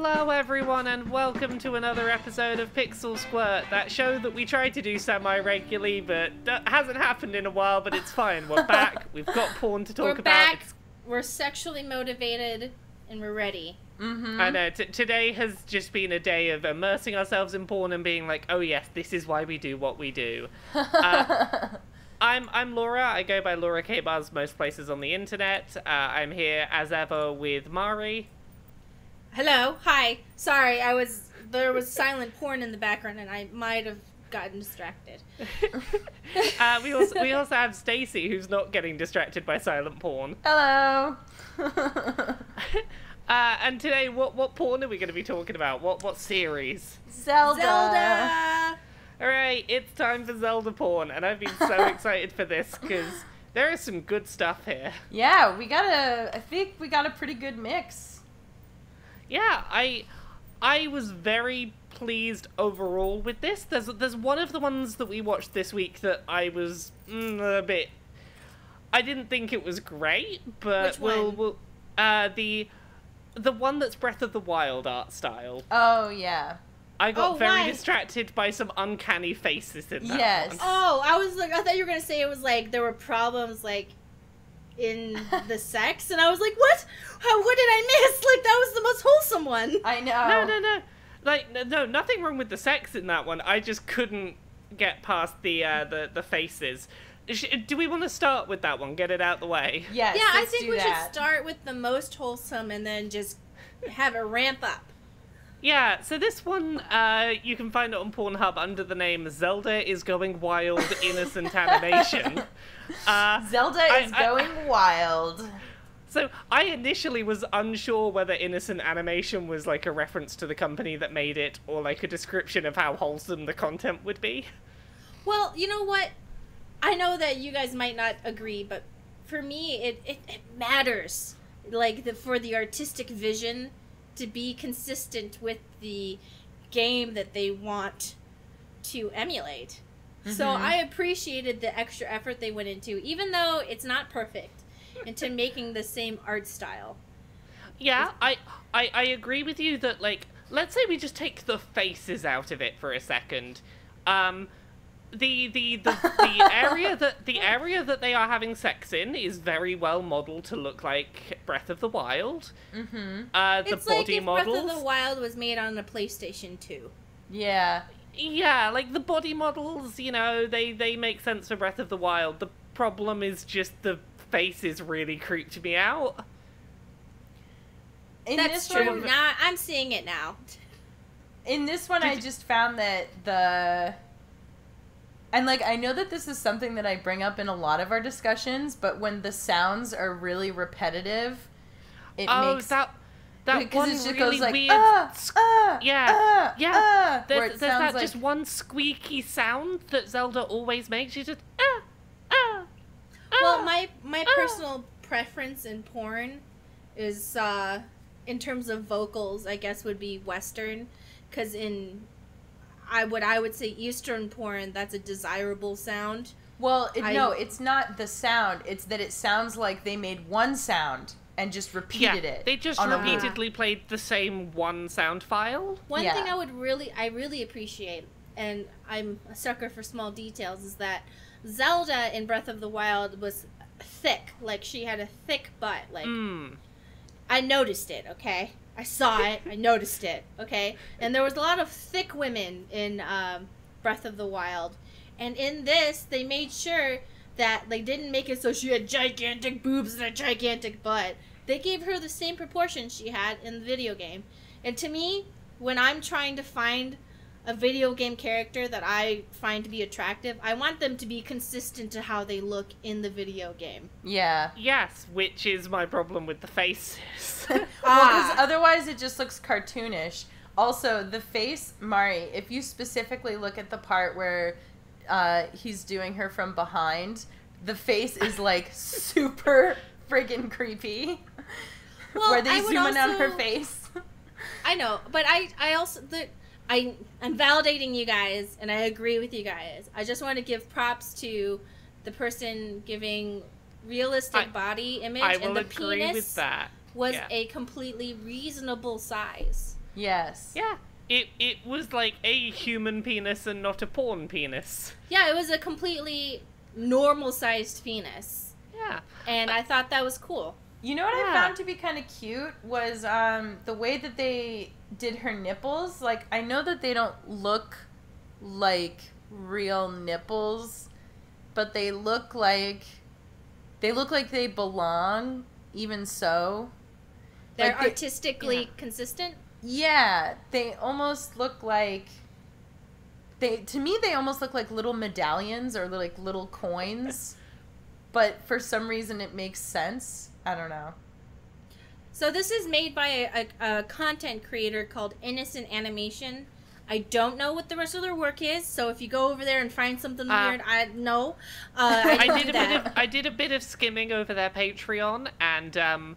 Hello everyone and welcome to another episode of Pixel Squirt, that show that we try to do semi-regularly but hasn't happened in a while, but it's fine. We're back, we've got porn to talk about. Back. We're sexually motivated and we're ready. I know, today has just been a day of immersing ourselves in porn and being like, oh yes, this is why we do what we do. I'm Laura. I go by Laura K. Buzz most places on the internet. I'm here as ever with Mari. Hello. Hi. Sorry, there was silent porn in the background and I might have gotten distracted. We also have Stacy, who's not getting distracted by silent porn. Hello. And today, what porn are we going to be talking about? What series? Zelda. Alright, it's time for Zelda porn, and I've been so excited for this, because there is some good stuff here. Yeah, I think we got a pretty good mix. Yeah, I was very pleased overall with this. There's one of the ones that we watched this week that I was a bit... I didn't think it was great, but we'll the one that's Breath of the Wild art style. Oh, yeah. I got very distracted by some uncanny faces in that one. Oh, I thought you were going to say it was like there were problems like in the sex, and I was like, what? What did I miss? Like, that was the most wholesome one. I know. No. Like, no, nothing wrong with the sex in that one. I just couldn't get past the faces. Do we want to start with that one? Get it out the way? Yes, yeah, I think we should start with the most wholesome and then just have it ramp up. Yeah, so this one, you can find it on Pornhub under the name Zelda is Going Wild Innocent Animation. Zelda is going wild. So I initially was unsure whether Innocent Animation was like a reference to the company that made it or like a description of how wholesome the content would be. Well, you know what? I know that you guys might not agree, but for me, it matters. Like, for the artistic vision to be consistent with the game that they want to emulate. Mm-hmm. So I appreciated the extra effort they went into, even though it's not perfect, into making the same art style. Yeah, I agree with you that, like, let's say we just take the faces out of it for a second. The area that they are having sex in is very well modeled to look like Breath of the Wild. Mm-hmm. It's like if Breath of the Wild was made on a PlayStation 2. Yeah. Yeah, like the body models, you know, they make sense for Breath of the Wild. The problem is just the faces really creeped me out. That's true. Now I'm seeing it now. In this one, I just found that and, like, I know that this is something that I bring up in a lot of our discussions, but when the sounds are really repetitive, it makes... that one really goes like, weird... There's that like... just one squeaky sound that Zelda always makes. You just... Well, my personal preference in porn is, in terms of vocals, I guess would be Western, because in... what I would say Eastern porn, that's a desirable sound. Well, no, it's not the sound. It's that it sounds like they made one sound and just repeated it. They just repeatedly played the same one sound file. One thing I really appreciate, and I'm a sucker for small details, is that Zelda in Breath of the Wild was thick. Like, she had a thick butt. Like, I noticed it, okay? I saw it. I noticed it. Okay? And there was a lot of thick women in Breath of the Wild. And in this, they made sure that they didn't make it so she had gigantic boobs and a gigantic butt. They gave her the same proportion she had in the video game. And to me, when I'm trying to find a video game character that I find to be attractive, I want them to be consistent to how they look in the video game. Yeah. Yes, which is my problem with the faces. Well, because otherwise it just looks cartoonish. Also, the face, Mari, if you specifically look at the part where he's doing her from behind, the face is, like, super friggin' creepy. Well, where they zoom in on her face. I know, but I also... I'm validating you guys, and I agree with you guys. I just want to give props to the person giving realistic body image, and the penis with that. was a completely reasonable size. Yes. Yeah. It was like a human penis and not a porn penis. Yeah, it was a completely normal-sized penis. Yeah. And I thought that was cool. You know what I Yeah. found to be kind of cute was the way that they did her nipples. Like, I know that they don't look like real nipples, but they look like they belong, even so. They're Like, artistically consistent. yeah, they almost look like to me they almost look like little medallions or like little coins. But for some reason it makes sense. I don't know. So this is made by a content creator called Innocent Animation. I don't know what the rest of their work is, so if you go over there and find something weird, I know. I did a bit of skimming over their Patreon, and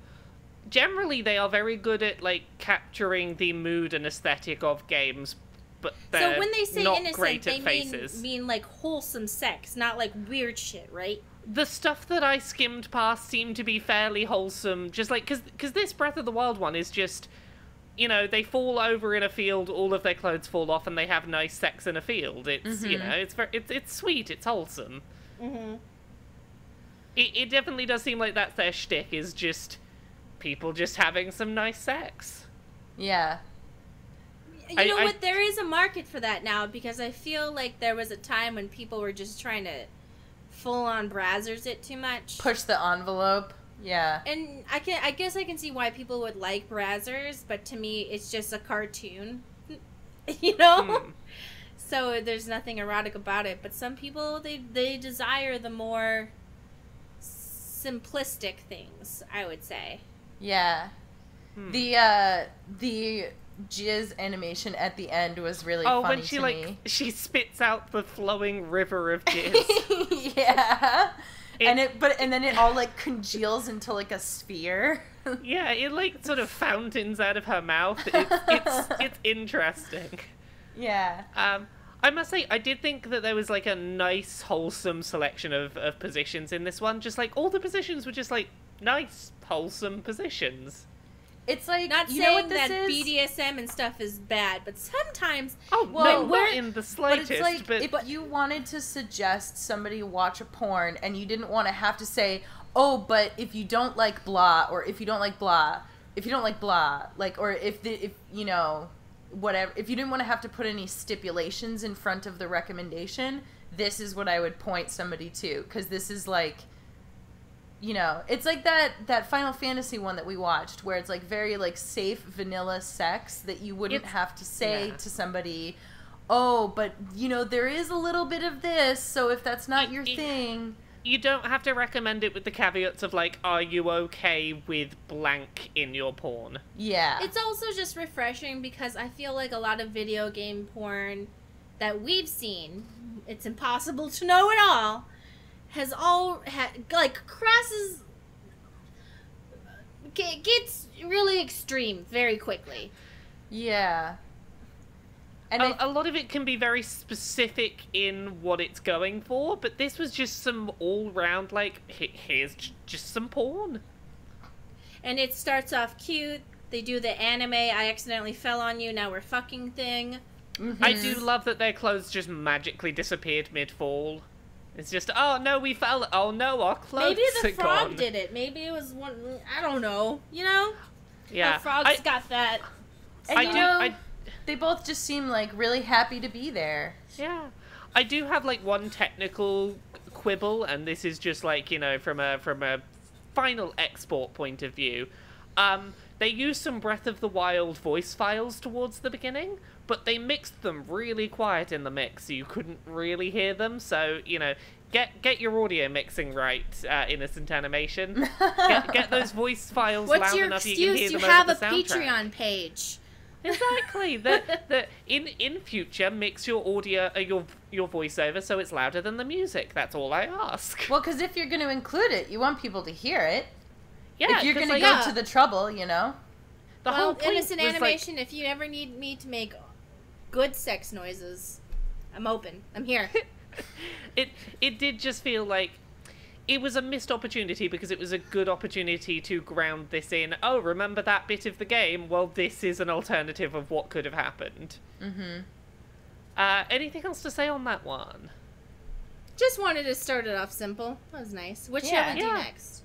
generally they are very good at like capturing the mood and aesthetic of games, but they're so when they say not innocent, great they at faces. mean like wholesome sex, not like weird shit, right? The stuff that I skimmed past seemed to be fairly wholesome, just like because this Breath of the Wild one is just, you know, they fall over in a field, all of their clothes fall off, and they have nice sex in a field. It's you know, it's sweet, it's wholesome. Mm-hmm. It definitely does seem like that's their shtick, is just people just having some nice sex. Yeah. You know what? There is a market for that now, because I feel like there was a time when people were just trying to full-on brazzers it too much. Push the envelope. Yeah. And I guess I can see why people would like brazzers, but to me, it's just a cartoon. You know? So there's nothing erotic about it. But some people, they desire the more simplistic things, I would say. Yeah. The jizz animation at the end was really funny when she to like me. she spits out the flowing river of jizz. Yeah. And then it all like congeals into like a sphere. Yeah, it like sort of fountains out of her mouth. It's interesting. Yeah. I must say, I did think that there was like a nice, wholesome selection of positions in this one. Just like all the positions were just like nice, wholesome positions. It's like, Not you know saying what this that is? BDSM and stuff is bad, but sometimes... Oh, no, not in the slightest. But it's like, if you wanted to suggest somebody watch a porn and you didn't want to have to say, oh, but if you don't like blah, or if you don't like blah, if you don't like blah, like, or if you know, whatever, if you didn't want to have to put any stipulations in front of the recommendation, this is what I would point somebody to, because this is like... You know, it's like that Final Fantasy one that we watched, where it's like very like safe vanilla sex that you wouldn't have to say to somebody, oh, but you know, there is a little bit of this, so if that's not your thing. You don't have to recommend it with the caveats of like, are you okay with blank in your porn? Yeah. It's also just refreshing because I feel like a lot of video game porn that we've seen, it's impossible to know it all, has all like crosses, gets really extreme very quickly. Yeah. And a lot of it can be very specific in what it's going for, but this was just some all-round, like, here's just some porn. And it starts off cute. They do the anime, I accidentally fell on you, now we're fucking thing. Mm-hmm. I do love that their clothes just magically disappeared mid-fall. It's just, oh no, we fell. Oh no, our clothes Maybe the are frog gone. did it. Maybe it was one. I don't know. You know? Yeah. The frog's got that. And they both just seem like really happy to be there. Yeah. I do have like one technical quibble, and this is just like, you know, from a final export point of view. They used some Breath of the Wild voice files towards the beginning, but they mixed them really quiet in the mix, so you couldn't really hear them. So, you know, get your audio mixing right, Innocent Animation. Get those voice files loud enough you can hear them over the soundtrack. What's your excuse? You have a Patreon page. Exactly. In future, mix your audio, your voiceover so it's louder than the music. That's all I ask. Well, because if you're going to include it, you want people to hear it. Yeah, if you're going to go to the trouble, you know. The whole point Innocent was Animation, if you ever need me to make good sex noises, I'm open. I'm here. It did just feel like it was a missed opportunity because it was a good opportunity to ground this in, oh, remember that bit of the game? Well, this is an alternative of what could have happened. Anything else to say on that one? Just wanted to start it off simple. That was nice. What shall we do next?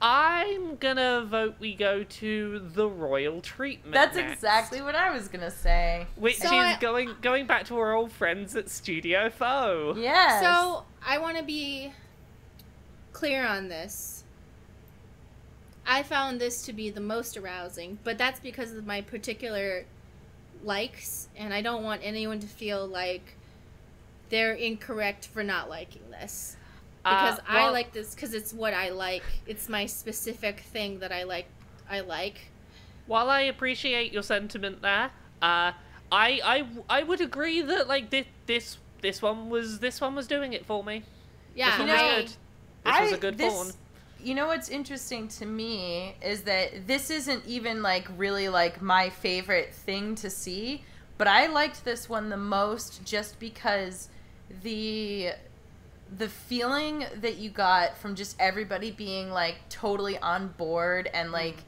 I'm gonna vote we go to the royal treatment. That's next, exactly what I was gonna say. which is going back to our old friends at Studio Foe. Yes. So, I want to be clear on this. I found this to be the most arousing, but that's because of my particular likes, and I don't want anyone to feel like they're incorrect for not liking this. Because I like this because it's what I like. It's my specific thing that I like. While I appreciate your sentiment there, I would agree that like this one was doing it for me. Yeah, this one was good. This was a good porn. You know what's interesting to me is that this isn't even like really like my favorite thing to see, but I liked this one the most just because the feeling that you got from just everybody being like totally on board and like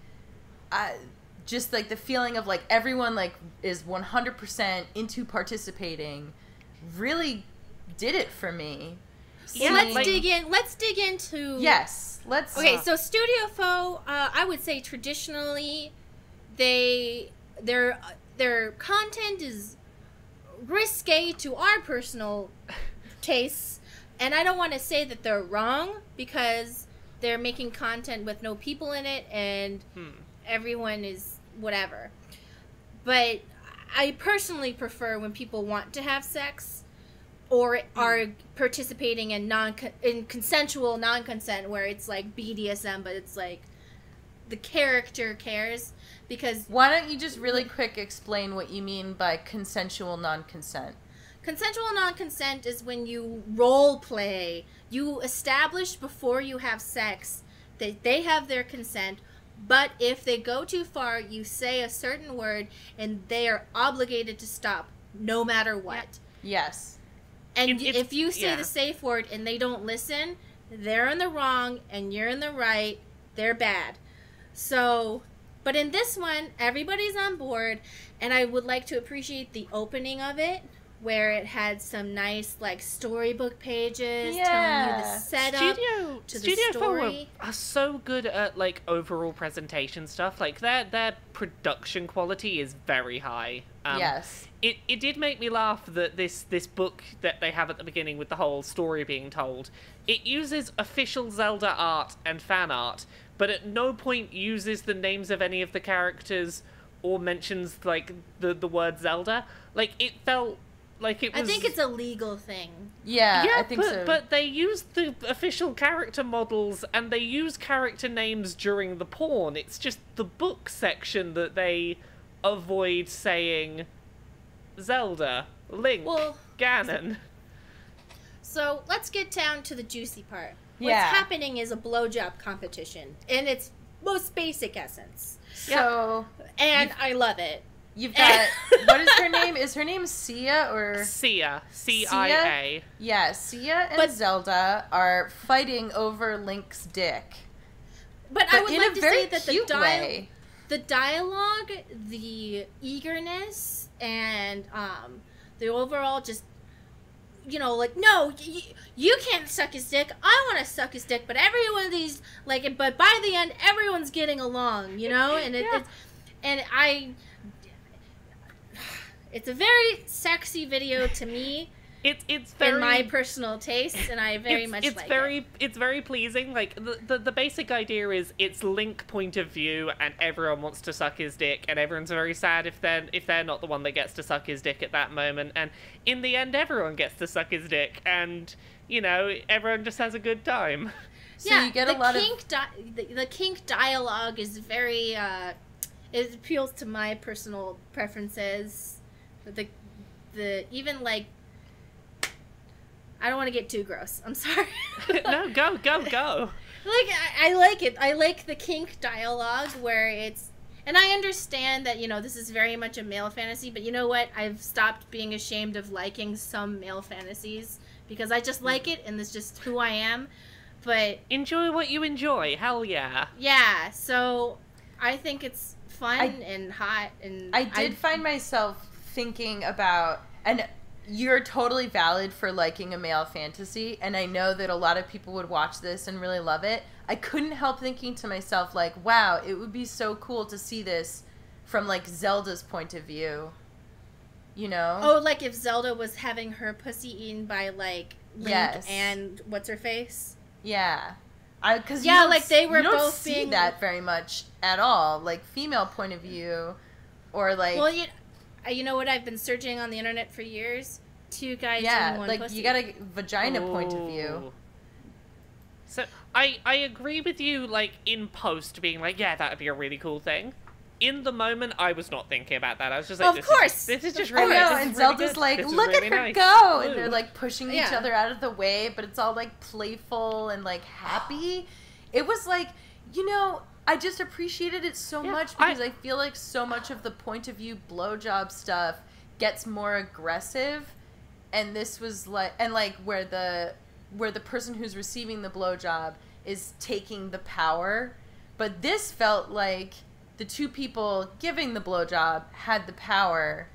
just like the feeling of like everyone like is 100% into participating really did it for me. So let's dig into let's okay, so Studio Foe, I would say traditionally their content is risque to our personal tastes. And I don't want to say that they're wrong because they're making content with no people in it and everyone is whatever. But I personally prefer when people want to have sex or are participating in consensual non-consent where it's like BDSM, but it's like the character cares. Because why don't you just really quick explain what you mean by consensual non-consent? Consensual non-consent is when you role play. You establish before you have sex that they have their consent, but if they go too far, you say a certain word and they are obligated to stop no matter what. Yes. And if you say the safe word and they don't listen, they're in the wrong and you're in the right. They're bad. So, but in this one, everybody's on board, and I would like to appreciate the opening of it, where it had some nice, like, storybook pages telling you the setup to the story. Are so good at, like, overall presentation stuff. Like, their production quality is very high. Yes. It did make me laugh that this book that they have at the beginning with the whole story being told, it uses official Zelda art and fan art, but at no point uses the names of any of the characters or mentions, like, the word Zelda. Like, it felt like it was... I think it's a legal thing. Yeah, I think so. But they used the official character models and they use character names during the porn. It's just the book section that they avoid saying Zelda, Link, Ganon. So let's get down to the juicy part. Yeah. What's happening is a blowjob competition in its most basic essence. So... And I love it. You've got, what is her name? Is her name Sia or? Sia. C-I-A. Yeah, Sia and Zelda are fighting over Link's dick. But I would like to say that the dialogue, the eagerness, and the overall just, you know, like, no, you can't suck his dick. I want to suck his dick, but every one of these, like, but by the end, everyone's getting along, you know? And it's a very sexy video to me. It's very, in my personal taste, and I very much like it. It's very pleasing. Like the basic idea is it's Link point of view, and everyone wants to suck his dick, and everyone's very sad if they're not the one that gets to suck his dick at that moment. And in the end, everyone gets to suck his dick, and you know everyone just has a good time. So you get a lot of the kink dialogue is very. It appeals to my personal preferences. The even like. I don't want to get too gross. I'm sorry. No, go. Like, I like it. I like the kink dialogue where it's... And I understand that, you know, this is very much a male fantasy, but you know what? I've stopped being ashamed of liking some male fantasies because I just like it, and it's just who I am. But enjoy what you enjoy. Hell yeah. yeah, so I think it's fun and hot, and I did find myself thinking about, and you're totally valid for liking a male fantasy, and I know that a lot of people would watch this and really love it. I couldn't help thinking to myself, like, wow, it would be so cool to see this from, like, Zelda's point of view. You know? Oh, like if Zelda was having her pussy eaten by, like, Link Yes. and what's-her-face? Yeah. Because Yeah, like, they were you don't both see being... that very much at all. Like, female point of view, or, like... Well, you know what I've been searching on the internet for years? Two guys yeah, and one like, pussy. you got a vagina point of view. Ooh. So, I agree with you, like, in post, being like, yeah, that would be a really cool thing. In the moment, I was not thinking about that. I was just like, Of course! This is just I really know, this and is really Zelda's good. like, This is look really at her nice. go! Ooh. And they're, like, pushing each Yeah. other out of the way, but it's all, like, playful and, like, happy. It was, like, you know, I just appreciated it so Yeah, much because I feel like so much of the point of view blowjob stuff gets more aggressive, and this was, like, and, like, where the person who's receiving the blowjob is taking the power, but this felt like the two people giving the blowjob had the power.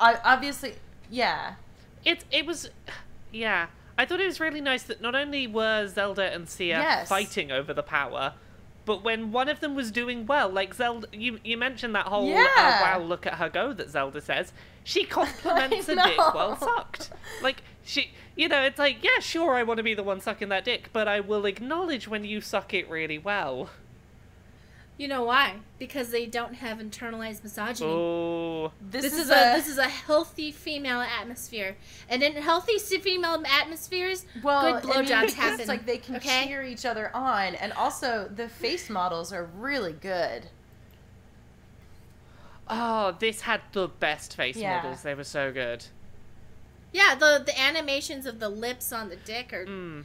Obviously, yeah. It was, yeah. I thought it was really nice that not only were Zelda and Sia Yes. fighting over the power, but when one of them was doing well, like Zelda, you mentioned that whole, Yeah. wow, look at her go that Zelda says. She compliments I a dick know. well sucked. Like, she, you know, it's like, yeah, sure, I want to be the one sucking that dick, but I will acknowledge when you suck it really well. You know why? Because they don't have internalized misogyny. Oh. This is a healthy female atmosphere, and in healthy female atmospheres, good blowjobs it's happen. like they can okay? cheer each other on, and also the face models are really good. Oh, this had the best face Yeah. models. They were so good. Yeah, the animations of the lips on the dick are. Mm.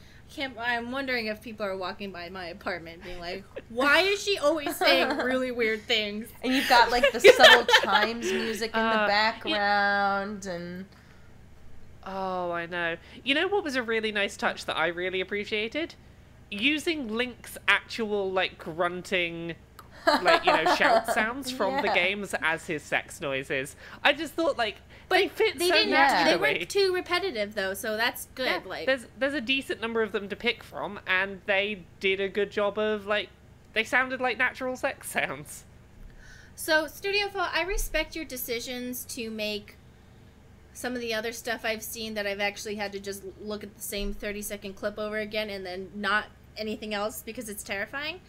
I'm wondering if people are walking by my apartment being like, "Why is she always saying really weird things?" And you've got, like, the subtle chimes music in the background, and... Oh, I know. You know what was a really nice touch that I really appreciated? Using Link's actual, like, grunting, like, you know, shout sounds from the Yeah. games as his sex noises. I just thought, like, But they fit they so didn't. naturally. They weren't too repetitive though, so that's good. Yeah, Like, there's a decent number of them to pick from, and they did a good job of, like, they sounded like natural sex sounds. so Studio Phone, I respect your decisions to make some of the other stuff I've seen that I've actually had to just look at the same 30-second clip over again and then not anything else because it's terrifying.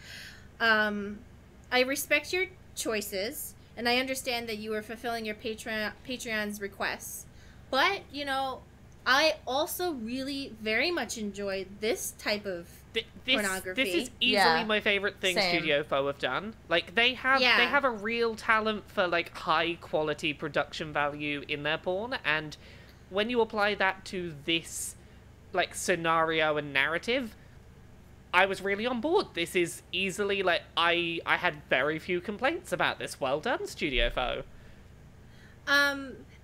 I respect your choices, and I understand that you are fulfilling your Patreon's requests. But, you know, I also really very much enjoy this type of pornography. This is easily Yeah. my favorite thing Same. Studio Foe have done. Like, they have a real talent for, like, high quality production value in their porn, and when you apply that to this, like, scenario and narrative, I was really on board. This is easily, like, I had very few complaints about this. Well done, Studio Foe.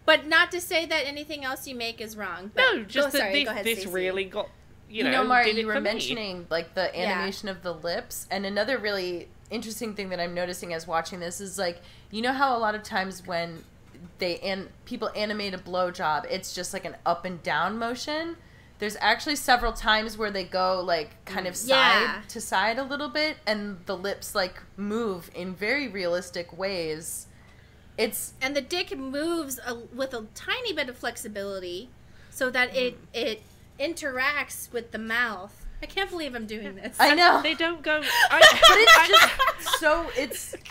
But not to say that anything else you make is wrong. But No, just that go ahead, this Stacey. really got, you You know, know, Mari, did it you were for me. mentioning, like, the animation of the lips, and another really interesting thing that I'm noticing as watching this is, like, you know how a lot of times when people animate a blowjob, it's just, like, an up and down motion? There's actually several times where they go, like, kind of side to side a little bit, and the lips, like, move in very realistic ways. And the dick moves with a tiny bit of flexibility so that it interacts with the mouth. I can't believe I'm doing this. I know. They don't go... But it's just so,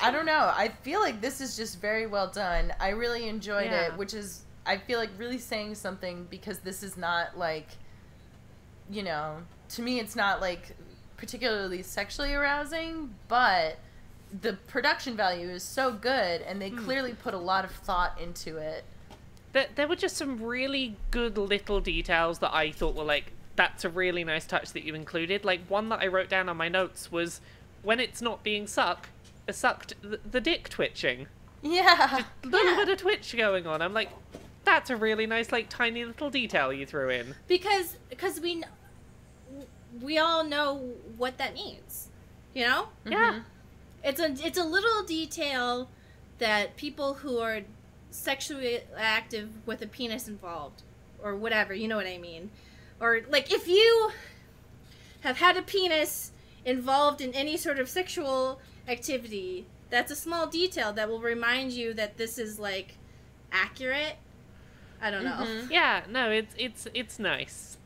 I don't know. I feel like this is just very well done. I really enjoyed it, which is, I feel like, really saying something, because this is not, like, you know, to me it's not, like, particularly sexually arousing, but the production value is so good, and they clearly put a lot of thought into it. There were just some really good little details that I thought were, like, that's a really nice touch that you included. Like, one that I wrote down on my notes was, when it's not being sucked, the dick twitching. Yeah. Just a little bit of twitch going on. I'm like, that's a really nice, like, tiny little detail you threw in. Because we all know what that means, you know? Yeah. It's a little detail that people who are sexually active with a penis involved, or whatever, you know what I mean? Or, like, if you have had a penis involved in any sort of sexual activity, that's a small detail that will remind you that this is, like, accurate. I don't know. Yeah, no, it's nice.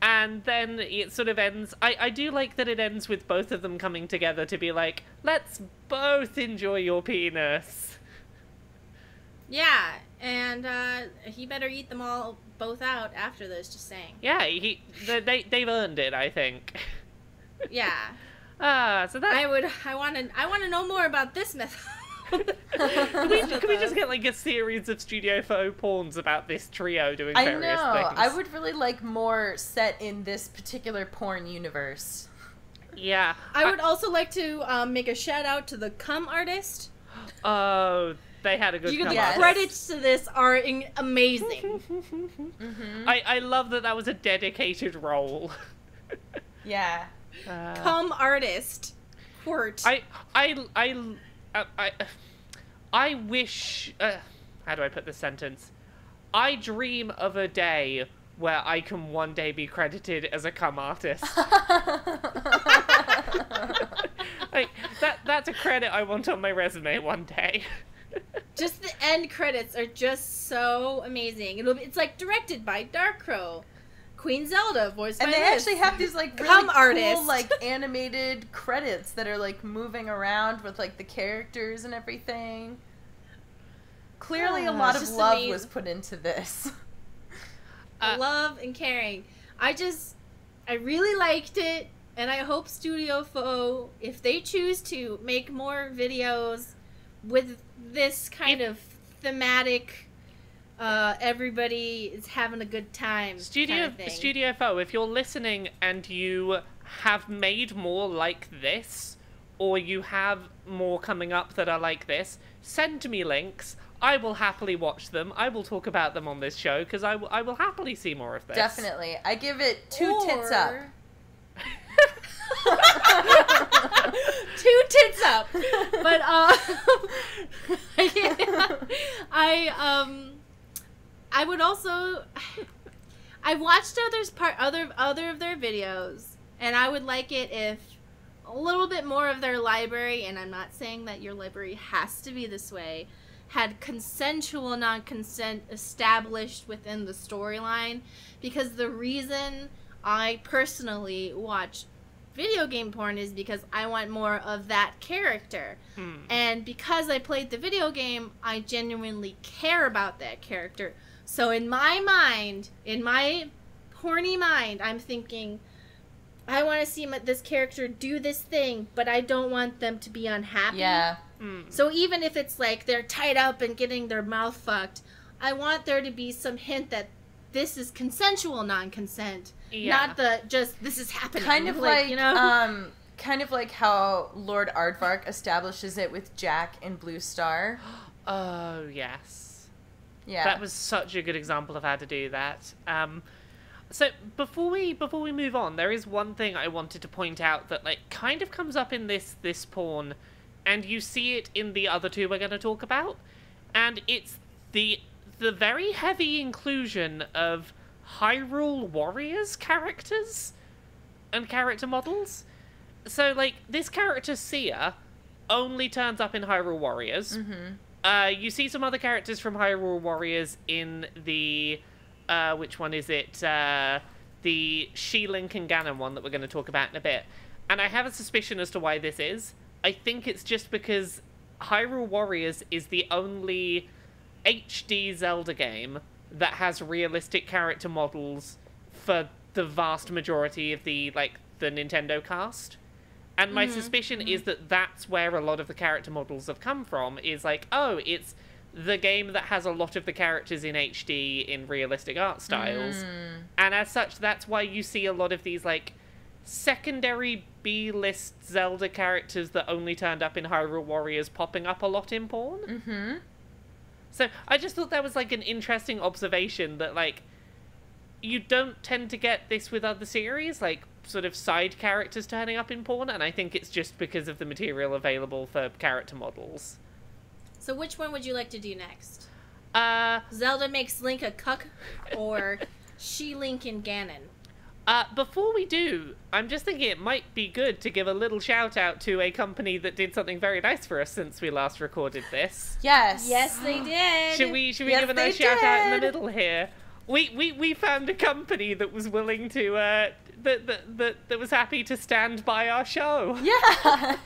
And then it sort of ends... I do like that it ends with both of them coming together to be like, let's both enjoy your penis. Yeah, and he better eat them all both out after this, just saying. Yeah, they've earned it, I think. Yeah. So that... I want to know more about this method. Can we just get like a series of Studio Photo porns about this trio doing various things? I would really like more set in this particular porn universe. Yeah. I would also like to make a shout out to the cum artist. Oh, they had a good cum The artist. credits to this are amazing. I love that was a dedicated role. Yeah. Cum artist. Squirt. I wish... how do I put this sentence? I dream of a day where I can one day be credited as a cum artist. Like, that's a credit I want on my resume one day. Just the end credits are just so amazing. It's like directed by Darkcrow. Queen Zelda, voiced by And they actually have these like really cum cool artist. like animated credits that are like moving around with like the characters and everything. Clearly a lot of just love amazing. was put into this. Love and caring. I really liked it, and I hope Studio Faux, if they choose to make more videos with this kind of thematic, everybody is having a good time kind of thing. Studio Faux, if you're listening and you have made more like this, or you have more coming up that are like this, send me links. I will happily watch them. I will talk about them on this show, because I will happily see more of this. Definitely. I give it 2 tits up. 2 tits up. But I would also I watched other of their videos, and I would like it if a little bit more of their library, and I'm not saying that your library has to be this way, had consensual non-consent established within the storyline, because the reason I personally watch video game porn is because I want more of that character. And because I played the video game, I genuinely care about that character. So in my mind, in my horny mind, I'm thinking, I want to see this character do this thing, but I don't want them to be unhappy. Yeah. So even if it's like they're tied up and getting their mouth fucked, I want there to be some hint that this is consensual non-consent, not the just this is happening. Kind of like you know? kind of like how Lord Aardvark establishes it with Jack in Blue Star. Oh, yes. Yeah. That was such a good example of how to do that. So before we move on, there is one thing I wanted to point out that like kind of comes up in this porn, and you see it in the other two we're going to talk about, and it's the very heavy inclusion of Hyrule Warriors characters and character models. So like this character Sia only turns up in Hyrule Warriors. You see some other characters from Hyrule Warriors in the which one is it? The She-Link and Ganon one that we're going to talk about in a bit. And I have a suspicion as to why this is. I think it's just because Hyrule Warriors is the only HD Zelda game that has realistic character models for the vast majority of the Nintendo cast. And my suspicion is that that's where a lot of the character models have come from, is like, oh, it's the game that has a lot of the characters in HD in realistic art styles. And as such, that's why you see a lot of these, like, secondary B-list Zelda characters that only turned up in Hyrule Warriors popping up a lot in porn. So I just thought that was, like, an interesting observation that, like, you don't tend to get this with other series, like sort of side characters turning up in porn, and I think it's just because of the material available for character models. So which one would you like to do next? Zelda makes Link a cuck, or she Link and Ganon? Before we do, I'm just thinking it might be good to give a little shout out to a company that did something very nice for us since we last recorded this. Yes. Yes, they did. Should we give a nice shout out in the middle here? We found a company that was willing to that was happy to stand by our show. Yeah.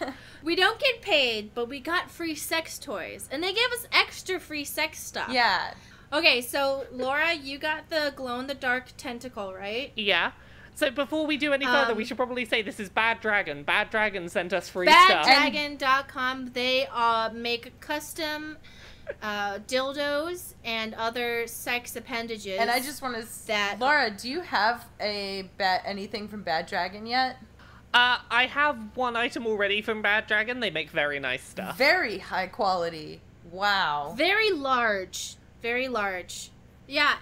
We don't get paid, but we got free sex toys, and they gave us extra free sex stuff. Yeah. Okay, so Laura, you got the glow-in-the-dark tentacle, right? Yeah. So before we do any further, we should probably say this is Bad Dragon. Bad Dragon sent us free stuff. BadDragon.com. They make custom dildos and other sex appendages. And I just want to Laura, do you have anything from Bad Dragon yet? I have one item already from Bad Dragon. They make very nice stuff. Very high quality. Wow. Very large. Very large. Yeah,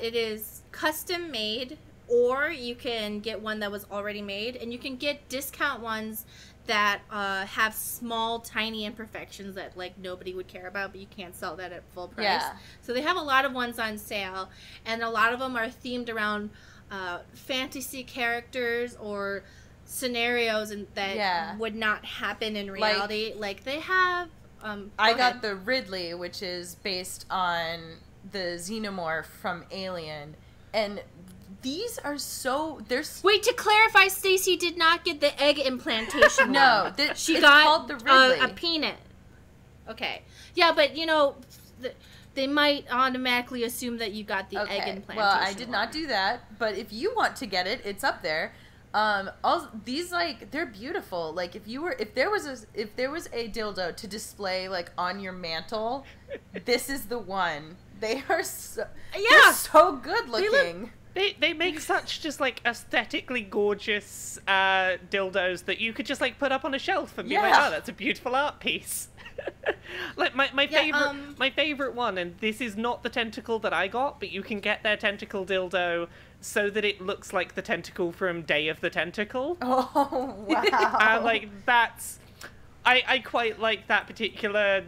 it is custom made, or you can get one that was already made, and you can get discount ones that have small, tiny imperfections that like nobody would care about, but you can't sell that at full price. Yeah. So they have a lot of ones on sale, and a lot of them are themed around fantasy characters or scenarios that would not happen in reality. Like they have. I got the Ridley, which is based on the xenomorph from Alien, and these are so Wait, to clarify, Stacy did not get the egg implantation. No, she got called the Ridley. A peanut. Okay, yeah, but they might automatically assume that you got the egg implantation. Well, I did not do that, but if you want to get it, it's up there. These they're beautiful. Like if there was a dildo to display like on your mantle, this is the one. They are they're so good looking. They make such just like aesthetically gorgeous dildos that you could just like put up on a shelf and be like, oh, that's a beautiful art piece. Like my favorite one, and this is not the tentacle that I got, but you can get their tentacle dildo so that it looks like the tentacle from Day of the Tentacle. Oh wow! And like I quite like that particular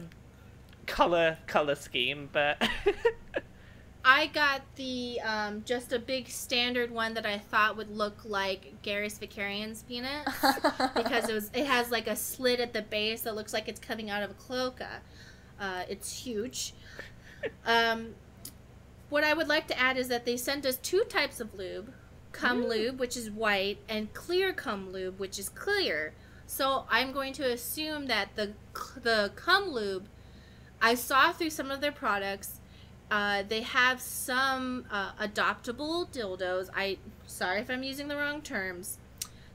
color scheme, but I got the just a big standard one that I thought would look like Garrus Vicarian's penis because it has like a slit at the base that looks like it's coming out of a cloaca. It's huge. What I would like to add is that they sent us 2 types of lube. Cum lube, which is white, and clear cum lube, which is clear. So I'm going to assume that the cum lube, I saw through some of their products, they have some adoptable dildos. Sorry if I'm using the wrong terms,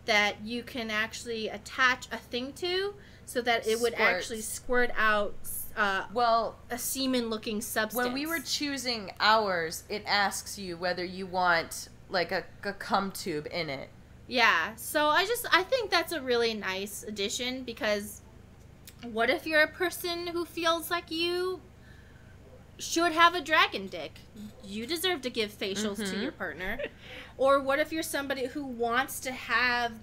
that you can actually attach a thing to so that it would actually squirt out a semen-looking substance. When we were choosing ours, it asks you whether you want like a cum tube in it. Yeah, so I think that's a really nice addition, because what if you're a person who feels like you should have a dragon dick? You deserve to give facials to your partner. Or what if you're somebody who wants to have,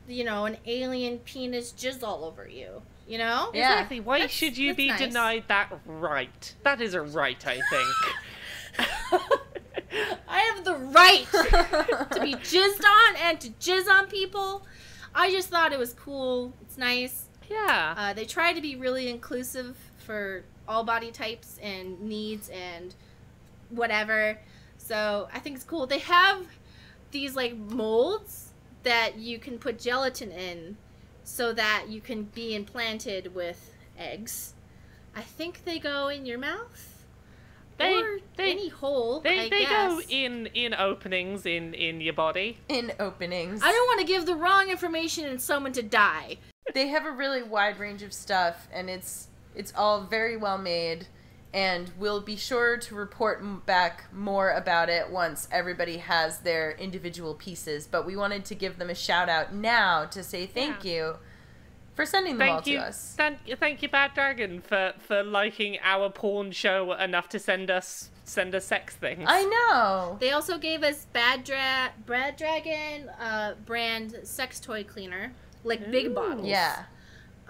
an alien penis jizz all over you? Yeah. Exactly. Why should you be denied that right? That is a right, I think. I have the right to be jizzed on and to jizz on people. I just thought it was cool. It's nice. Yeah. They try to be really inclusive for all body types and needs and whatever. So I think it's cool. They have these like molds that you can put gelatin in so that you can be implanted with eggs. I think they go in your mouth. Any hole. They go in openings in your body. In openings. I don't want to give the wrong information and someone to die. They have a really wide range of stuff, and it's all very well made, and we'll be sure to report back more about it once everybody has their individual pieces. But we wanted to give them a shout out now to say thank you for sending them all Thank you, to us. thank you, Bad Dragon, for liking our porn show enough to send us sex things. I know. They also gave us Brad Dragon brand sex toy cleaner, like big bottles. Yeah.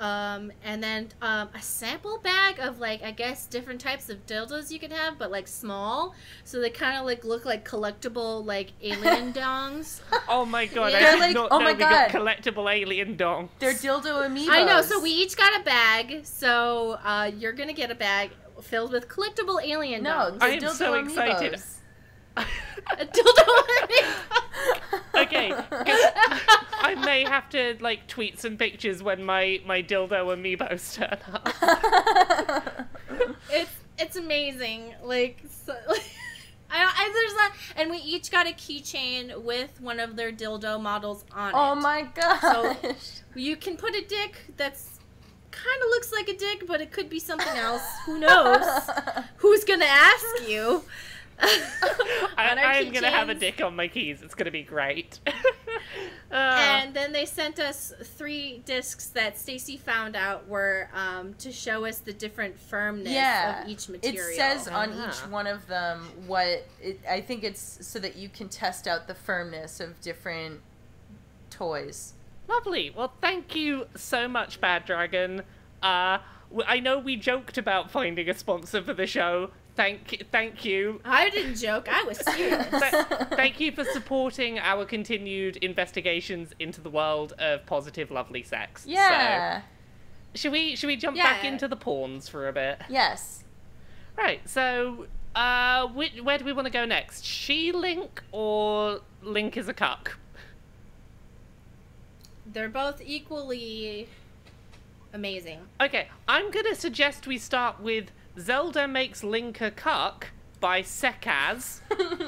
And then a sample bag of, like, I guess different types of dildos you could have, but like small, so they kind of like look like collectible, like, alien dongs. Oh my god! Yeah. I They're did like, not oh know my we got God. collectible alien dongs. They're dildo amiibos. I know. So we each got a bag. So you're gonna get a bag filled with collectible alien No, dongs. I they're am so dildo excited. amiibos. A dildo. Okay, 'cause I may have to, like, tweet some pictures when my dildo amiibos turn up. It's amazing. Like, so, there's that, and we each got a keychain with one of their dildo models on it. Oh my gosh. You can put a dick that's kind of looks like a dick, but it could be something else. Who knows? Who's gonna ask you? I'm gonna have a dick on my keys. It's gonna be great. And then they sent us 3 discs that Stacy found out were to show us the different firmness of each material. It says on each one of them I think it's so that you can test out the firmness of different toys. Lovely. Well, thank you so much, Bad Dragon. I know we joked about finding a sponsor for the show. Thank you. I didn't joke. I was serious. Thank you for supporting our continued investigations into the world of positive, lovely sex. Yeah. So, should we jump back into the porns for a bit? Yes. Right. So, where do we want to go next? She-Link or Link is a cuck? They're both equally amazing. Okay, I'm gonna suggest we start with Zelda Makes Link a Cuck by Sekaz,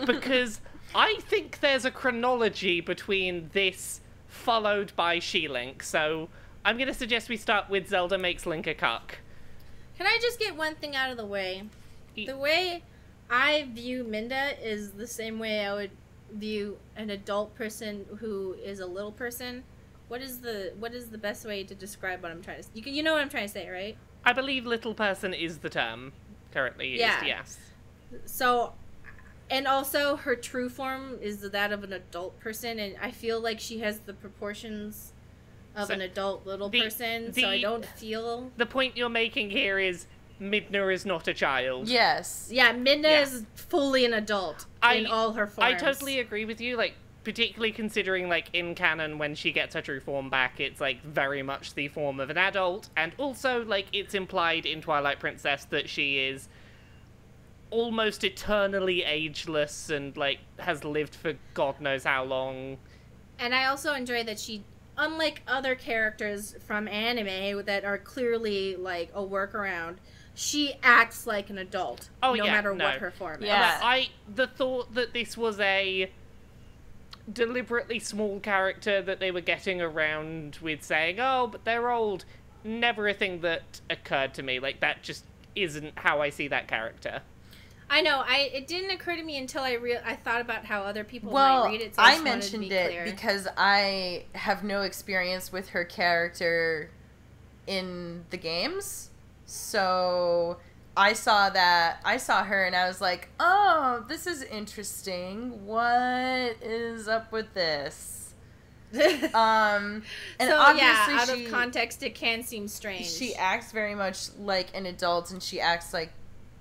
because I think there's a chronology between this followed by She-Link, so I'm gonna suggest we start with Zelda Makes Link a Cuck. Can I just get one thing out of the way? The way I view Minda is the same way I would view an adult person who is a little person. What is the best way to describe what I'm trying to say? You know what I'm trying to say, right? I believe little person is the term currently used, yes. So, and also her true form is that of an adult person, and I feel like she has the proportions of an adult little person, so I don't feel... The point you're making here is Midna is not a child. Yes. Yeah, Midna is fully an adult in all her forms. I totally agree with you, like, particularly considering, like, in canon, when she gets her true form back, it's, like, very much the form of an adult, and also, like, it's implied in Twilight Princess that she is almost eternally ageless and, like, has lived for God knows how long. And I also enjoy that she, unlike other characters from anime that are clearly, like, a workaround, she acts like an adult, no matter what her form is. The thought that this was a deliberately small character that they were getting around with saying, oh, but they're old, never a thing that occurred to me. Like, that just isn't how I see that character. I know. It didn't occur to me until I thought about how other people might read it. So I mentioned it because I have no experience with her character in the games. So I saw her and I was like, oh, this is interesting. What is up with this? And so, obviously out of context, it can seem strange. She acts very much like an adult, and she acts like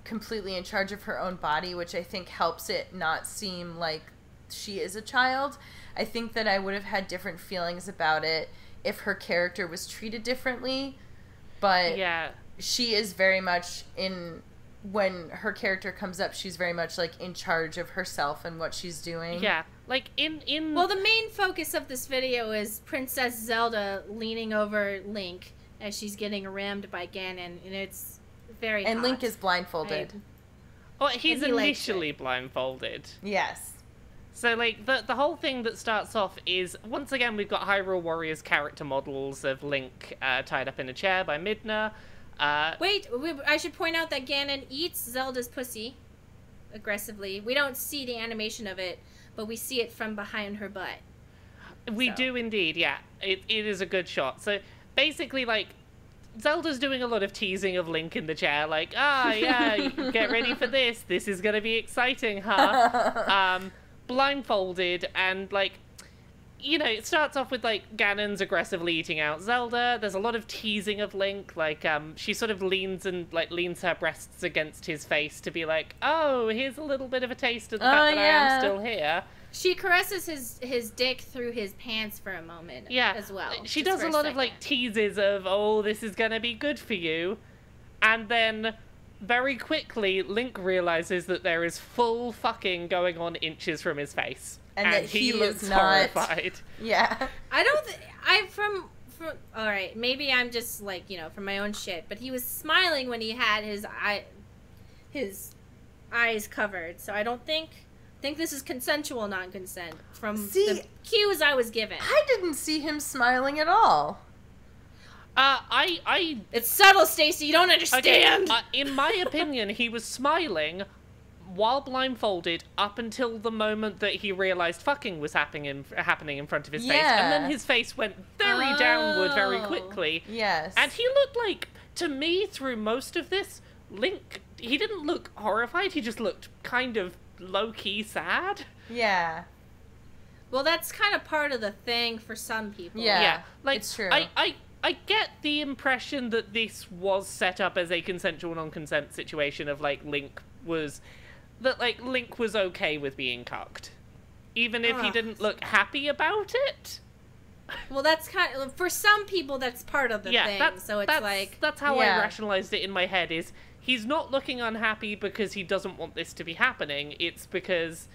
completely in charge of her own body, which I think helps it not seem like she is a child. I think that I would have had different feelings about it if her character was treated differently, but she is very much when her character comes up, she's very much, like, in charge of herself and what she's doing. Yeah, like, in... Well, the main focus of this video is Princess Zelda leaning over Link as she's getting rammed by Ganon, and it's very hot. Link is blindfolded. He's initially blindfolded. Yes. So, like, the whole thing that starts off is, once again, we've got Hyrule Warriors character models of Link tied up in a chair by Midna. Wait, I should point out that Ganon eats Zelda's pussy aggressively. We don't see the animation of it, but we see it from behind her butt. We do indeed, yeah. It is a good shot. So basically, like, Zelda's doing a lot of teasing of Link in the chair, like, yeah, get ready for this. This is gonna be exciting, huh? Blindfolded, and, like, you know, it starts off with, like, Ganon's aggressively eating out Zelda. There's a lot of teasing of Link, like, she sort of leans her breasts against his face to be like, oh, here's a little bit of a taste of the fact that I am still here. She caresses his dick through his pants for a moment as well. She does a lot of, like, teases of, oh, this is gonna be good for you. And then, very quickly, Link realizes that there is full fucking going on inches from his face. And that he looks is not horrified. Yeah. I don't... from alright, maybe I'm just, like, you know, from my own shit, but he was smiling when he had his eyes covered, so I don't think this is consensual non-consent from the cues I was given. I didn't see him smiling at all. It's subtle, Stacey. You don't understand. Okay, in my opinion, he was smiling while blindfolded up until the moment that he realized fucking was happening in front of his face, and then his face went very downward very quickly. Yes. And he looked like, to me, through most of this, Link, he didn't look horrified. He just looked kind of low-key sad. Yeah. Well, that's kind of part of the thing for some people. Yeah, like, it's true. I get the impression that this was set up as a consensual non-consent situation of, like, Link was okay with being cucked. Even if he didn't look happy about it. Well, that's kind of, for some people, that's part of the thing. That's how I rationalized it in my head, is he's not looking unhappy because he doesn't want this to be happening. It's because,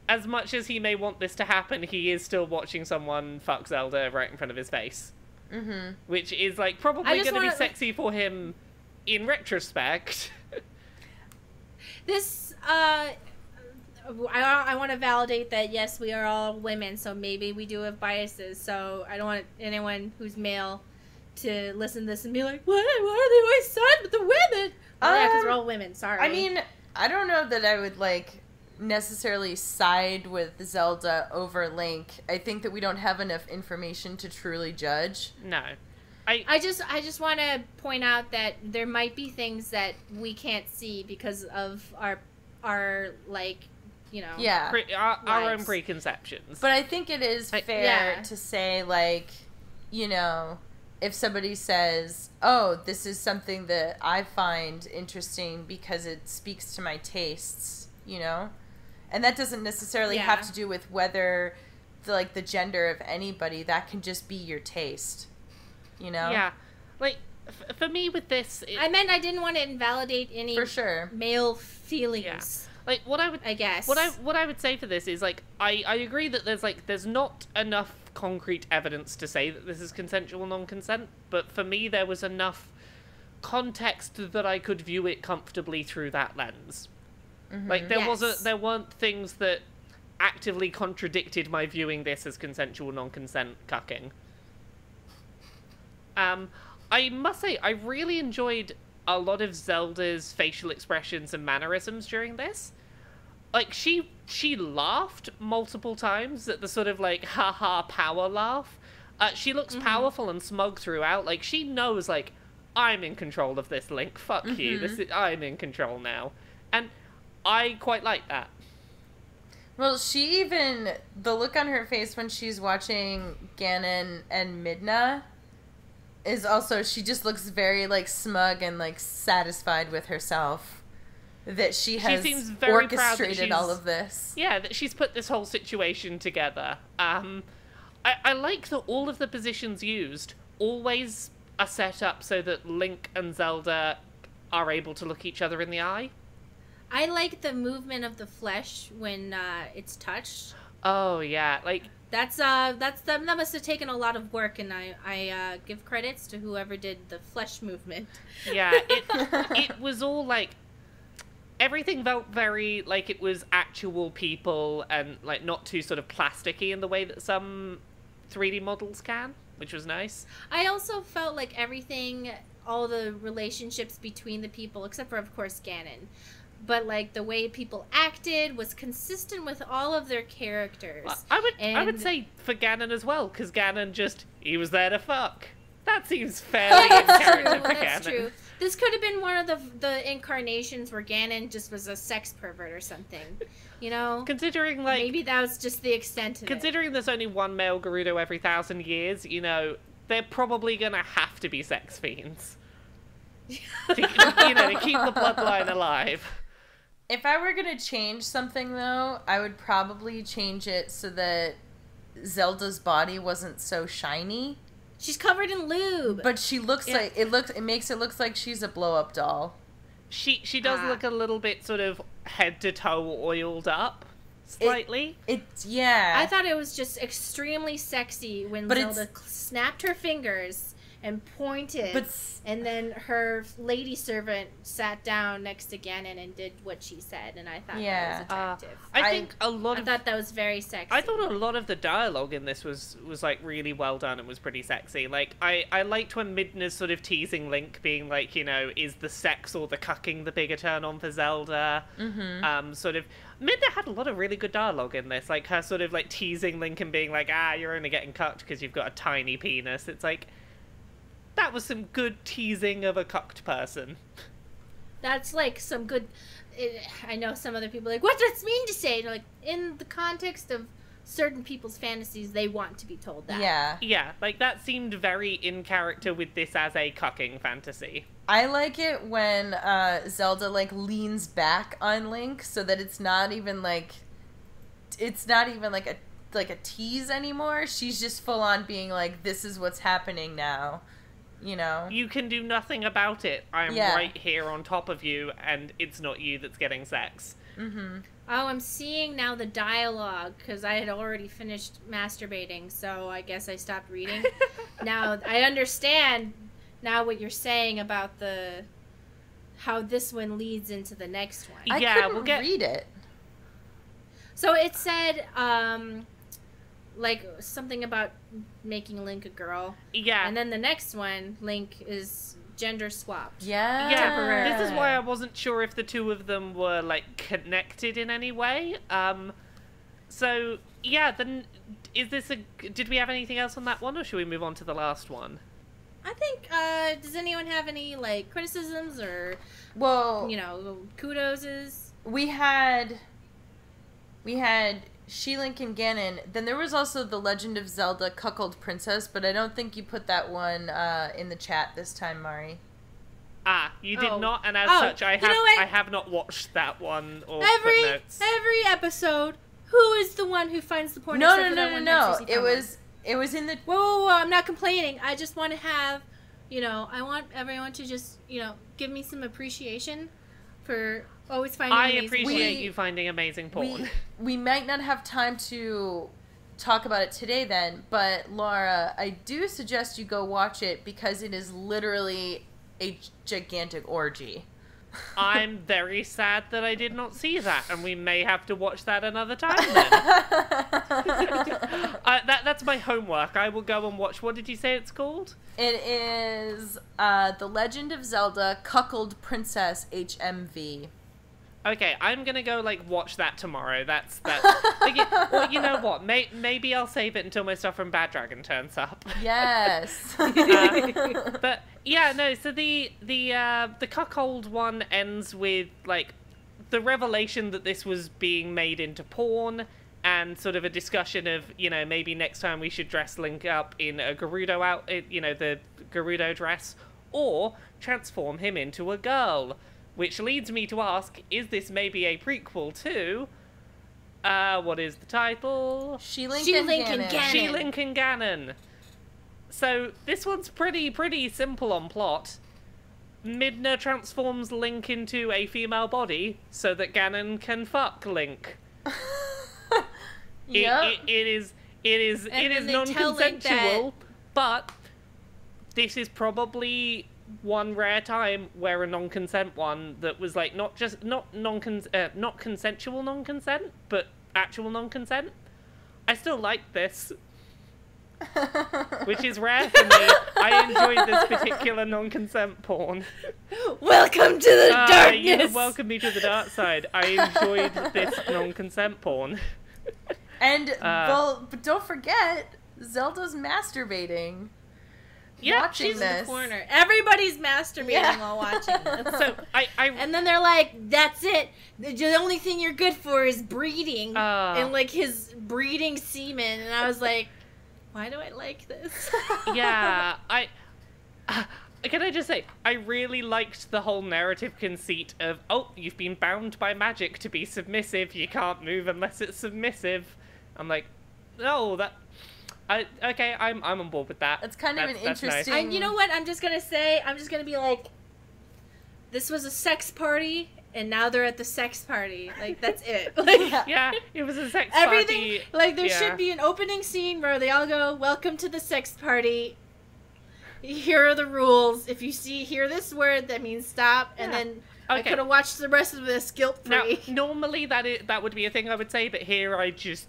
as much as he may want this to happen, he is still watching someone fuck Zelda right in front of his face. Mm-hmm. Which is, like, probably going to be sexy for him in retrospect. This, I want to validate that, yes, we are all women, so maybe we do have biases, so I don't want anyone who's male to listen to this and be like, why are they always sad with the women? Well, yeah, because we're all women, sorry. I mean, I don't know that I would, like, necessarily side with Zelda over Link. I think that we don't have enough information to truly judge. No. I just want to point out that there might be things that we can't see because of our like, you know, our own preconceptions. But I think it is fair to say, like, you know, if somebody says, oh, this is something that I find interesting because it speaks to my tastes, you know, and that doesn't necessarily have to do with whether the gender of anybody. That can just be your taste. You know? Yeah. Like, for me with this... I meant I didn't want to invalidate any for sure male feelings. Yeah. Like, what I would say for this is, like, I agree that there's not enough concrete evidence to say that this is consensual non-consent, but for me there was enough context that I could view it comfortably through that lens. Mm-hmm. Like, there weren't things that actively contradicted my viewing this as consensual non-consent cucking. I must say, I really enjoyed a lot of Zelda's facial expressions and mannerisms during this. Like, she laughed multiple times at the sort of, like, haha power laugh. She looks powerful and smug throughout. Like, she knows, like, I'm in control of this, Link. Fuck you. I'm in control now. And I quite like that. Well, the look on her face when she's watching Ganon and Midna is also, she just looks very, like, smug and, like, satisfied with herself that she has seems very orchestrated proud that all of this. Yeah, that she's put this whole situation together. I like that all of the positions used always are set up so that Link and Zelda are able to look each other in the eye. I like the movement of the flesh when it's touched. Oh, yeah, like... That must have taken a lot of work, and I give credits to whoever did the flesh movement. Yeah, it was all, like, everything felt very like it was actual people and, like, not too sort of plasticky in the way that some 3D models can, which was nice. I also felt like all the relationships between the people, except for, of course, Ganon, but, like, the way people acted was consistent with all of their characters. I would say for Ganon as well, because Ganon he was there to fuck. That seems fairly in character for That's Ganon. true. This could have been one of the incarnations where Ganon just was a sex pervert or something. You know? Considering, like... Maybe that was just the extent of it. Considering there's only one male Gerudo every 1,000 years, you know, they're probably gonna have to be sex fiends. to keep the bloodline alive. If I were gonna change something, though, I would probably change it so that Zelda's body wasn't so shiny. She's covered in lube. But she looks like it makes it look like she's a blow-up doll. She does look a little bit sort of head to toe oiled up, slightly. I thought it was just extremely sexy when Zelda snapped her fingers and pointed, and then her lady servant sat down next to Ganon and did what she said, and I thought that was attractive. I thought that was very sexy. I thought a lot of the dialogue in this was like really well done and was pretty sexy. Like I liked when Midna's sort of teasing Link, being like, you know, is the sex or the cucking the bigger turn on for Zelda? Mm-hmm. Midna had a lot of really good dialogue in this, like her sort of like teasing Link and being like, you're only getting cucked because you've got a tiny penis. It's like, that was some good teasing of a cucked person. That's like some good... I know some other people are like, what does this mean to say? And like, in the context of certain people's fantasies, they want to be told that. Yeah. Yeah, like that seemed very in character with this as a cucking fantasy. I like it when Zelda like leans back on Link so that it's not even like a tease anymore. She's just full on being like, this is what's happening now. You know? You can do nothing about it. I'm right here on top of you, and it's not you that's getting sex. Mm-hmm. Oh, I'm seeing now the dialogue, because I had already finished masturbating, so I guess I stopped reading. Now, I understand now what you're saying about how this one leads into the next one. I couldn't read it. So it said, like, something about making Link a girl. Yeah. And then the next one, Link is gender swapped. Yeah. Yeah. This is why I wasn't sure if the two of them were, like, connected in any way. So, yeah, then, did we have anything else on that one, or should we move on to the last one? I think, does anyone have any, like, criticisms or, well, you know, kudoses? We had She-Link and Ganon. Then there was also The Legend of Zelda Cuckold Princess, but I don't think you put that one in the chat this time, Mari. You did not, and as such, I have not watched that one or put notes. Every episode, who is the one who finds the porn? No. It was in the... Whoa, I'm not complaining. I just want to have, you know, I want everyone to just, you know, give me some appreciation for always finding amazing porn. I appreciate you finding amazing porn. We might not have time to talk about it today then, but Laura, I do suggest you go watch it because it is literally a gigantic orgy. I'm very sad that I did not see that, and we may have to watch that another time then. That's my homework. I will go and watch. What did you say it's called? It is The Legend of Zelda Cuckold Princess HMV. Okay, I'm gonna go, like, watch that tomorrow. That's well, you know what? Maybe I'll save it until my stuff from Bad Dragon turns up. Yes. But yeah, no. So the cuckold one ends with, like, the revelation that this was being made into porn, and sort of a discussion of, you know, maybe next time we should dress Link up in a Gerudo you know, the Gerudo dress, or transform him into a girl. Which leads me to ask, is this maybe a prequel to, what is the title? She-Link and Ganon. She-Link and Ganon. So, this one's pretty simple on plot. Midna transforms Link into a female body so that Ganon can fuck Link. Yep. It is non-consensual, but this is probably one rare time where a non-consent one that was, like, not consensual non-consent, but actual non-consent. I still like this, which is rare for me. I enjoyed this particular non-consent porn. Welcome to the darkness. You have welcomed me to the dark side. I enjoyed this non-consent porn. And well, but don't forget, Zelda's masturbating. Yeah, watching She's in this. the corner. Everybody's masturbating Yeah. while watching this. So And then they're like, "That's it. The only thing you're good for is breeding," and like his breeding semen. And I was like, "Why do I like this?" yeah, can I just say, I really liked the whole narrative conceit of, oh, you've been bound by magic to be submissive, you can't move unless it's submissive. I'm like, no, I'm on board with that. It's kind of an That's interesting... nice. And you know what? I'm just gonna be like, this was a sex party, and now they're at the sex party. Like, that's it. Like, Yeah, it was a sex everything. party. Like, there Yeah. should be an opening scene where they all go, "Welcome to the sex party. Here are the rules. If you hear this word, that means stop." And Yeah. then I Okay. could have watched the rest of this guilt Now, free. normally that would be a thing I would say, but here I just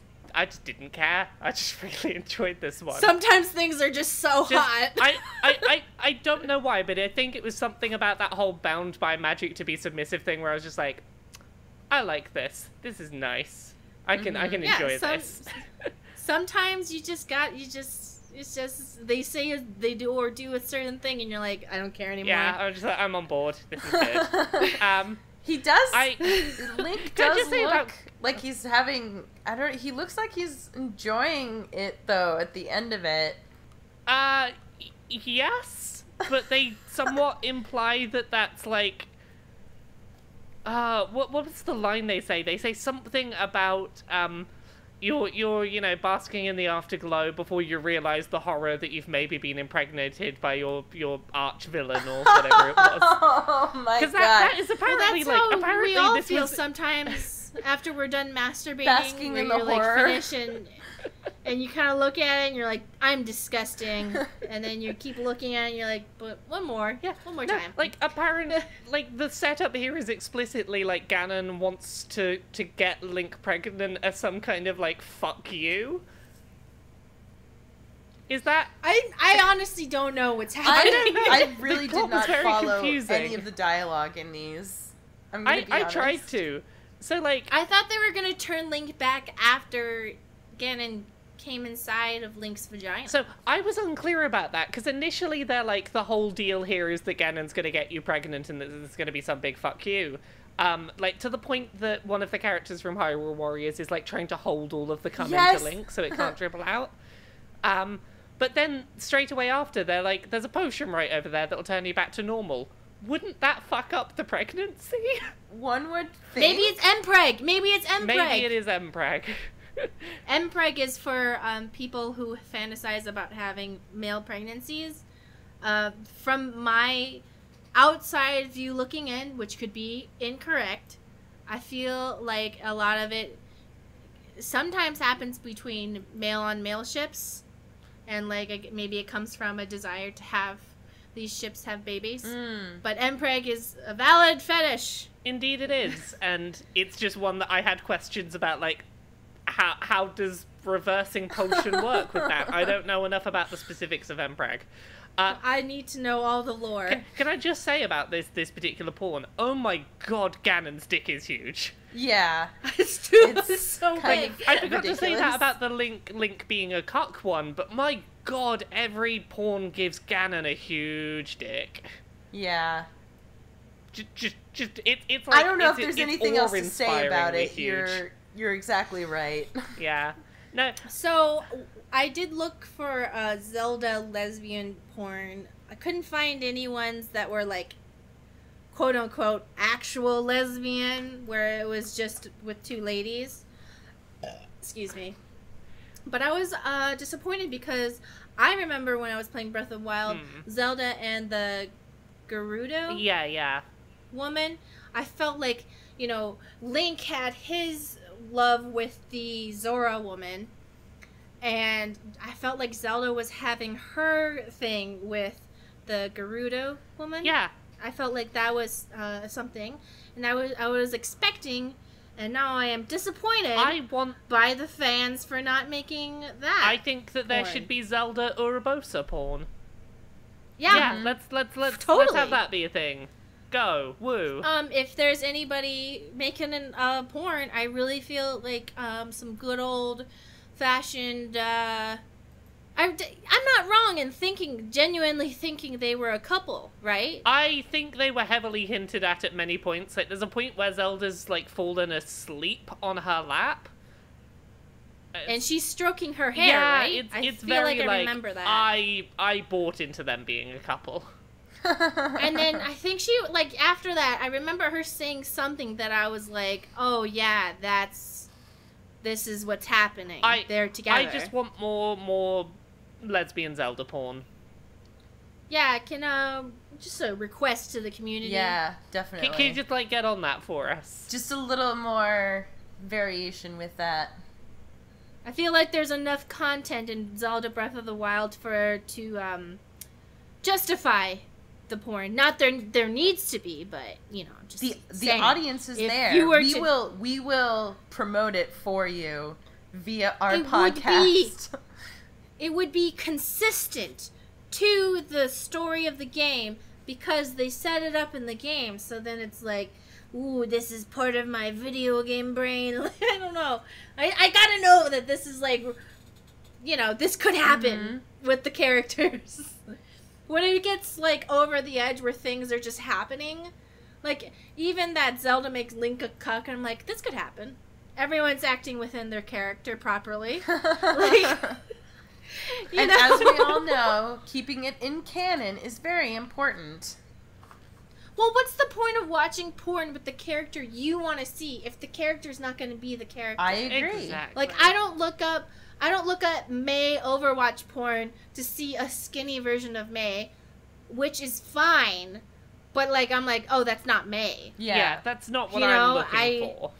didn't care. I just really enjoyed this one. Sometimes things are just so Just- hot. I don't know why, but I think it was something about that whole bound by magic to be submissive thing where I was just like, I like this. This is nice. I can enjoy this. Sometimes it's just they say they do or do a certain thing, and you're like, I don't care anymore. Yeah, I'm just like, I'm on board. This is good. He does. Can Link I does just say look about- like he's having. He looks like he's enjoying it though. At the end of it, Yes, but they somewhat imply that that's like. What was the line they say? They say something about you're basking in the afterglow before you realize the horror that you've maybe been impregnated by your arch villain or whatever it was. Oh my god! Because that is apparently That's how apparently we all this feel was sometimes after we're done masturbating, Basking where in the you're horror. like finished and you kind of look at it and you're like, I'm disgusting, and then you keep looking at it and you're like, but one more time. Like apparently, like the setup here is explicitly like Ganon wants to get Link pregnant as some kind of like fuck you. Is that? I honestly don't know what's happening. I really The plot did not was very follow confusing. any of the dialogue in these. I'm gonna be I honest. tried to. So like I thought they were gonna turn Link back after Ganon came inside of Link's vagina. So I was unclear about that because initially they're like the whole deal here is that Ganon's gonna get you pregnant and there's gonna be some big fuck you. Like to the point that one of the characters from Hyrule Warriors is like trying to hold all of the cum Yes! into Link so it can't dribble out. But then straight away after they're like, there's a potion right over there that'll turn you back to normal. Wouldn't that fuck up the pregnancy? One would think. Maybe it's Mpreg. Maybe it's Mpreg. Maybe it is Mpreg. Mpreg is for people who fantasize about having male pregnancies. From my outside view looking in, which could be incorrect, I feel like a lot of it sometimes happens between male on male ships, and like maybe it comes from a desire to have these ships have babies. But Mpreg is a valid fetish. Indeed it is, and it's just one that I had questions about, like, how does reversing potion work with that? I don't know enough about the specifics of Mpreg. I need to know all the lore. Can I just say about this particular porn? Oh my god, Ganon's dick is huge. Yeah. It's too It's so kind big. of- I forgot to say that ridiculous. about the Link being a cuck one, but my god, every porn gives Ganon a huge dick. Yeah. Just it's like I don't know if it's there's anything else to say about awe-inspiringly it. huge. You're exactly right. Yeah. No. So, I did look for Zelda lesbian porn. I couldn't find any ones that were like, quote unquote, actual lesbian, where it was just with two ladies. Excuse me. But I was disappointed because I remember when I was playing Breath of the Wild, Zelda and the Gerudo Yeah. woman, I felt like, you know, Link had his love with the Zora woman, and I felt like Zelda was having her thing with the Gerudo woman. Yeah. I felt like that was something, and I was expecting, and now I am disappointed by the fans for not making that. I think that there porn. should be Zelda Urabosa porn. Yeah. Let's Totally. have that be a thing. Go. Woo. If there's anybody making a porn, I really feel like some good old fashioned I'm not wrong in genuinely thinking they were a couple, right? I think they were heavily hinted at many points. Like, there's a point where Zelda's, like, fallen asleep on her lap. And she's stroking her hair, right? It's I feel very, like I remember that. I bought into them being a couple. And then I think she, like, after that, I remember her saying something that I was like, oh, yeah, this is what's happening. They're together. I just want more lesbian Zelda porn. Yeah, just a request to the community. Yeah, definitely. Can you just, like, get on that for us? Just a little more variation with that. I feel like there's enough content in Zelda Breath of the Wild to justify the porn. Not there needs to be, but just the audience is there. We will promote it for you via our podcast. It would be consistent to the story of the game because they set it up in the game. So then it's like, ooh, this is part of my video game brain. I don't know. I gotta know that this is like, this could happen with the characters. When it gets, like, over the edge where things are just happening, like, even that Zelda makes Link a cuck, and I'm like, this could happen. Everyone's acting within their character properly. Like, and as we all know, keeping it in canon is very important. Well, what's the point of watching porn with the character you want to see if the character's not going to be the character? I agree. Exactly. Like, I don't look at May Overwatch porn to see a skinny version of May, which is fine, but, like, I'm like, oh, that's not May. Yeah, that's not what I'm looking for.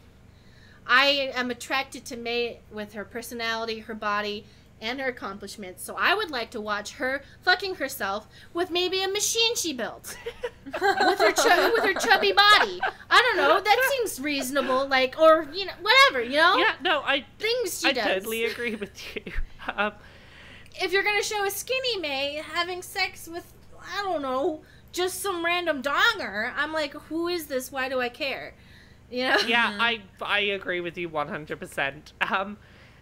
I am attracted to May with her personality, her body, and her accomplishments, so I would like to watch her fucking herself with maybe a machine she built. with her chubby body. I don't know, that seems reasonable, like, or, whatever, Yeah, no, things she does. I totally agree with you. If you're gonna show a skinny May having sex with, I don't know, just some random donger, I'm like, who is this? Why do I care? Yeah, I agree with you 100%.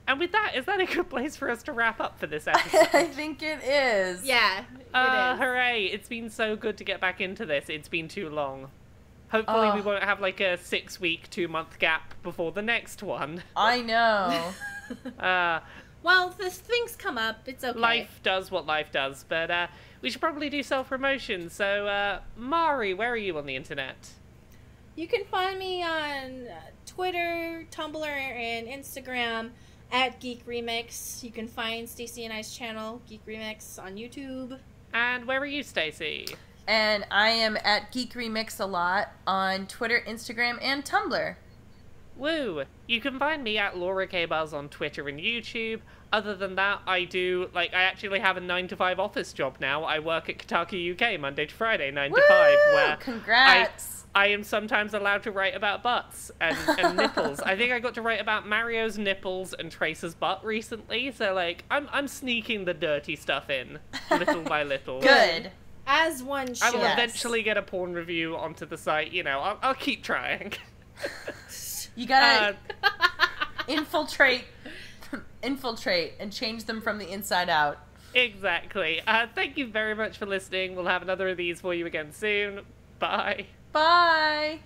And with that, is that a good place for us to wrap up for this episode? I think it is. Yeah, it is. Hooray. It's been so good to get back into this. It's been too long. Hopefully we won't have like a 6-week, 2-month gap before the next one. I know. Well, things come up. It's okay. Life does what life does. But we should probably do self-promotion. So, Mari, where are you on the internet? You can find me on Twitter, Tumblr, and Instagram at Geek Remix. You can find Stacey and I's channel, Geek Remix, on YouTube. And where are you, Stacey? And I am at Geek Remix a lot on Twitter, Instagram, and Tumblr. Woo! You can find me at Laura K. Buzz on Twitter and YouTube. Other than that, I actually have a 9-to-5 office job now. I work at Kotaku UK Monday to Friday, 9 to 5, where congrats! I am sometimes allowed to write about butts and nipples. I think I got to write about Mario's nipples and Tracer's butt recently, so, like, I'm sneaking the dirty stuff in, little by little. Good. As one should. I will eventually get a porn review onto the site, I'll keep trying. You gotta infiltrate and change them from the inside out. Exactly. Thank you very much for listening. We'll have another of these for you again soon. Bye. Bye.